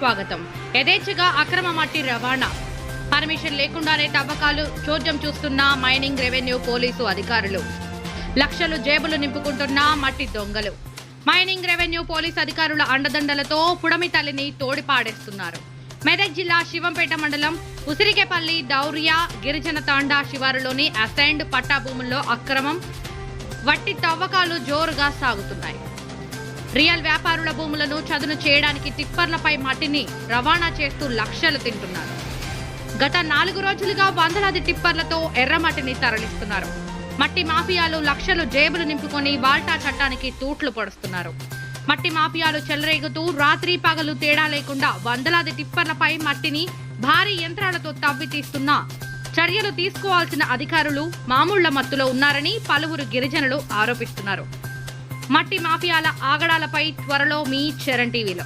స్వాగతం. యథేచ్ఛగా అక్రమ మట్టి రవాణా, పర్మిషన్ లేకుండానే తవ్వకాలు చోద్యం చూస్తున్న మైనింగ్ రెవెన్యూ పోలీసు అధికారులు, లక్షలు జేబులు నింపుకుంటున్న మట్టి దొంగలు. మైనింగ్ రెవెన్యూ పోలీసు అధికారుల అండదండలతో పుడమి తల్లిని తోడిపాడేస్తున్నారు. మెదక్ జిల్లా శివంపేట మండలం ఉసిరికేపల్లి దౌర్య గిరిజన తాండా శివారులోని అసైన్డ్ పట్టా భూముల్లో అక్రమం వట్టి తవ్వకాలు జోరుగా సాగుతున్నాయి. రియల్ వ్యాపారుల భూములను చదును చేయడానికి టిప్పర్లపై మట్టిని రవాణా చేస్తూ లక్షలు తింటున్నారు. గత 4 రోజులుగా వందలాది టిప్పర్లతో ఎర్రమట్టిని తరలిస్తున్నారు. మట్టి మాఫియాలు లక్షలు జేబులు నింపుకొని వాల్టా చట్టానికి తూట్లు పొడుస్తున్నారు. మట్టి మాఫియాలు చెలరేగుతూ రాత్రి పగలు తేడా లేకుండా వందలాది టిప్పర్లపై మట్టిని భారీ యంత్రాలతో తవ్వి తీస్తున్నా చర్యలు తీసుకోవాల్సిన అధికారులు మామూళ్ల మత్తులో ఉన్నారని పలువురు గిరిజనులు ఆరోపిస్తున్నారు. మట్టి మాఫియాల ఆగడాలపై త్వరలో మీ చరణ్ టీవీలో.